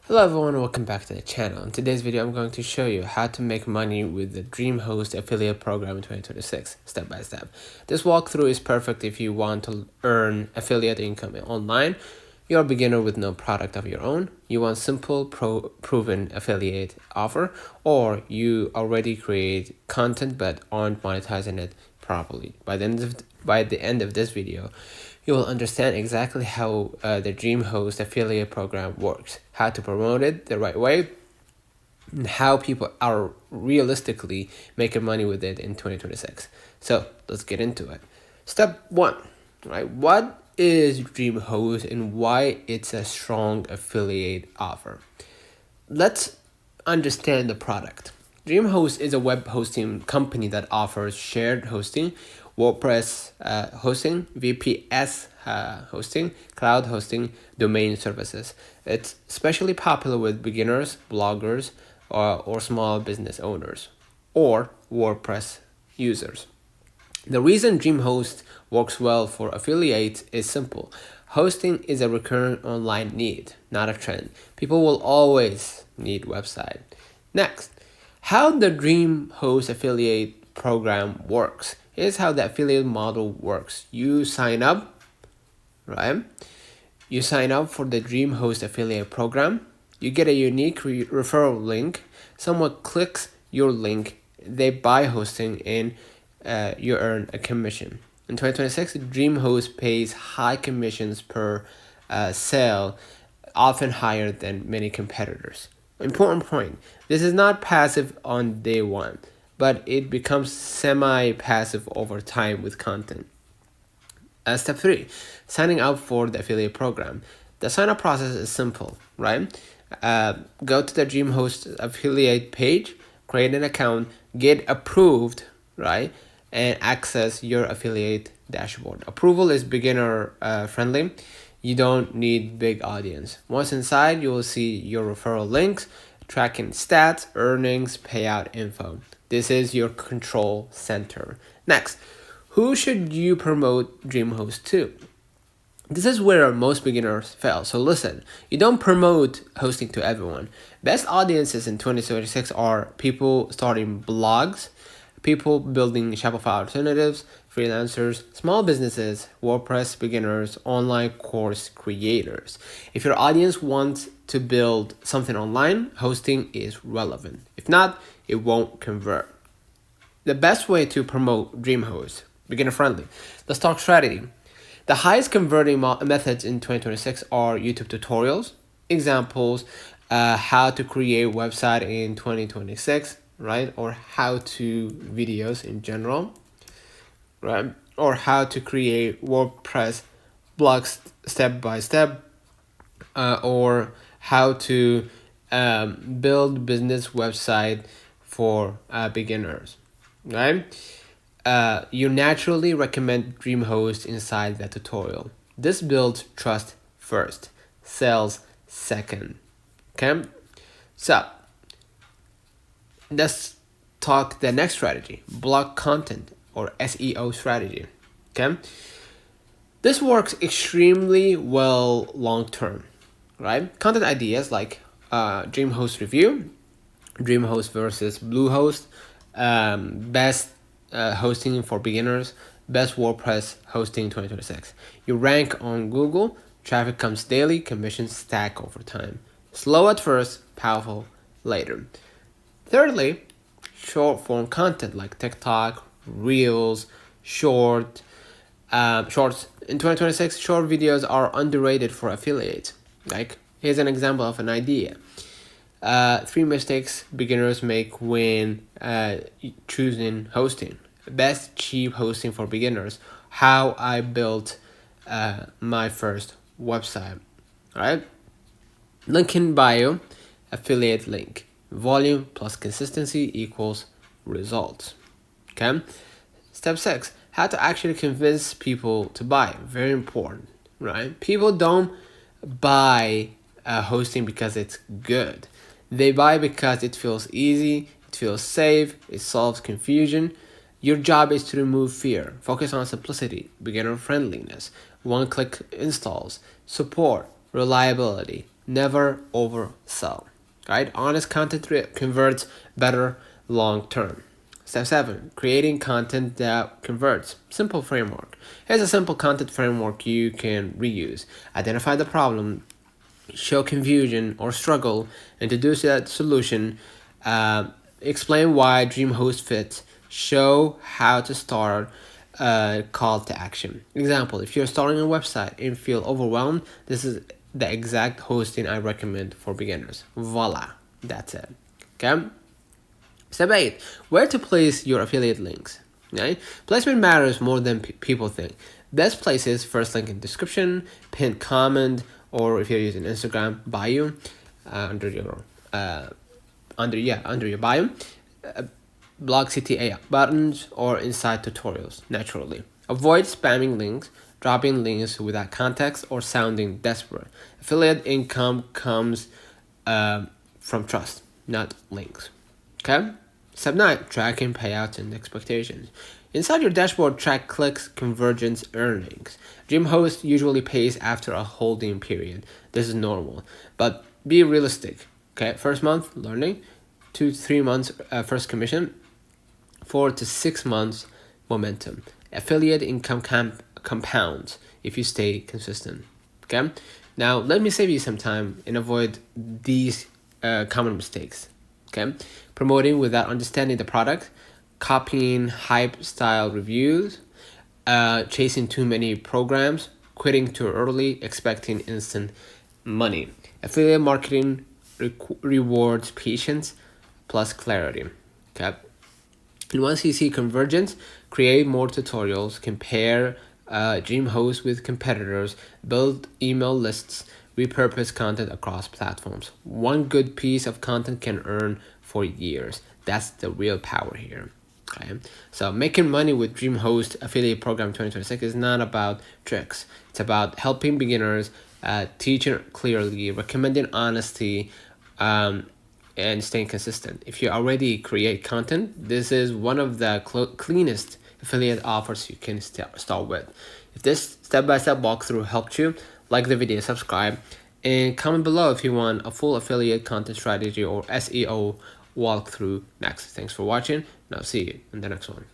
Hello everyone, welcome back to the channel. In today's video, I'm going to show you how to make money with the Dreamhost affiliate program in 2026, step by step. This walkthrough is perfect if you want to earn affiliate income online. You're a beginner with no product of your own. You want simple, proven affiliate offer, or you already create content but aren't monetizing it properly. By the end of this video, you will understand exactly how the Dreamhost affiliate program works, how to promote it the right way, and how people are realistically making money with it in 2026. So let's get into it. Step 1, right? What is Dreamhost and why it's a strong affiliate offer? Let's understand the product. Dreamhost is a web hosting company that offers shared hosting, WordPress hosting, VPS hosting, cloud hosting, domain services. It's especially popular with beginners, bloggers, or small business owners, or WordPress users. The reason Dreamhost works well for affiliates is simple. Hosting is a recurrent online need, not a trend. People will always need website. Next, how the Dreamhost affiliate program works. Here's how the affiliate model works. You sign up, right? You sign up for the Dreamhost affiliate program. You get a unique referral link. Someone clicks your link, they buy hosting, and you earn a commission. In 2026, Dreamhost pays high commissions per sale, often higher than many competitors. Important point, this is not passive on day one, but it becomes semi-passive over time with content. Step 3, signing up for the affiliate program. The sign-up process is simple, right? Go to the Dreamhost affiliate page, create an account, get approved, right? And access your affiliate dashboard. Approval is beginner friendly. You don't need big audience. Once inside, you will see your referral links, tracking stats, earnings, payout info. This is your control center. Next, who should you promote Dreamhost to? This is where most beginners fail. So listen, you don't promote hosting to everyone. Best audiences in 2026 are people starting blogs, people building Shopify alternatives, freelancers, small businesses, WordPress beginners, online course creators. If your audience wants to build something online, hosting is relevant. If not, it won't convert. The best way to promote Dreamhost, beginner friendly. Let's talk strategy. The highest converting methods in 2026 are YouTube tutorials, examples, how to create website in 2026, right? Or how to videos in general, right? Or how to create WordPress blogs step by step, or how to build business website for beginners, right? You naturally recommend Dreamhost inside the tutorial. This builds trust first, sales second. Okay, so let's talk the next strategy, blog content or SEO strategy. Okay, this works extremely well long term, right? Content ideas like Dreamhost review, Dreamhost versus Bluehost, best hosting for beginners, best WordPress hosting 2026. You rank on Google, traffic comes daily, commissions stack over time. Slow at first, powerful later. Thirdly, short form content like TikTok, Reels, shorts. In 2026, short videos are underrated for affiliates. Like, here's an example of an idea. 3 mistakes beginners make when choosing hosting. Best cheap hosting for beginners. How I built my first website. All right. Link in bio. Affiliate link. Volume plus consistency equals results. Okay. Step 6. How to actually convince people to buy. Very important. Right. People don't buy hosting because it's good. They buy because it feels easy, it feels safe, it solves confusion. Your job is to remove fear. Focus on simplicity, beginner friendliness, one-click installs, support, reliability, never oversell. Right? Honest content converts better long term. Step 7, creating content that converts. Simple framework. Here's a simple content framework you can reuse. Identify the problem, show confusion or struggle, introduce that solution, explain why Dreamhost fits, show how to start, call to action. Example, if you're starting a website and feel overwhelmed, this is the exact hosting I recommend for beginners. Voila, that's it. Okay? Step 8, where to place your affiliate links. Okay? Placement matters more than people think. Best places, first link in description, pinned comment, or if you're using Instagram, bio, under your bio, blog CTA buttons, or inside tutorials. Naturally, avoid spamming links, dropping links without context, or sounding desperate. Affiliate income comes from trust, not links. Okay. Step 9, tracking payouts and expectations. Inside your dashboard, track clicks, conversions, earnings. Dreamhost usually pays after a holding period. This is normal, but be realistic. Okay, first month learning, 2 to 3 months first commission, 4 to 6 months momentum. Affiliate income compounds if you stay consistent. Okay, now let me save you some time and avoid these common mistakes. Okay, promoting without understanding the product, copying hype style reviews, chasing too many programs, quitting too early, expecting instant money. Affiliate marketing rewards patience plus clarity. Okay, and once you see convergence, create more tutorials, compare Dreamhost with competitors, build email lists, repurpose content across platforms. One good piece of content can earn for years. That's the real power here. Okay, so making money with Dreamhost Affiliate Program 2026 is not about tricks. It's about helping beginners, teaching clearly, recommending honesty, and staying consistent. If you already create content, this is one of the cleanest affiliate offers you can start with. If this step-by-step walkthrough helped you, like the video, subscribe, and comment below if you want a full affiliate content strategy or SEO walkthrough next. Thanks for watching, and I'll see you in the next one.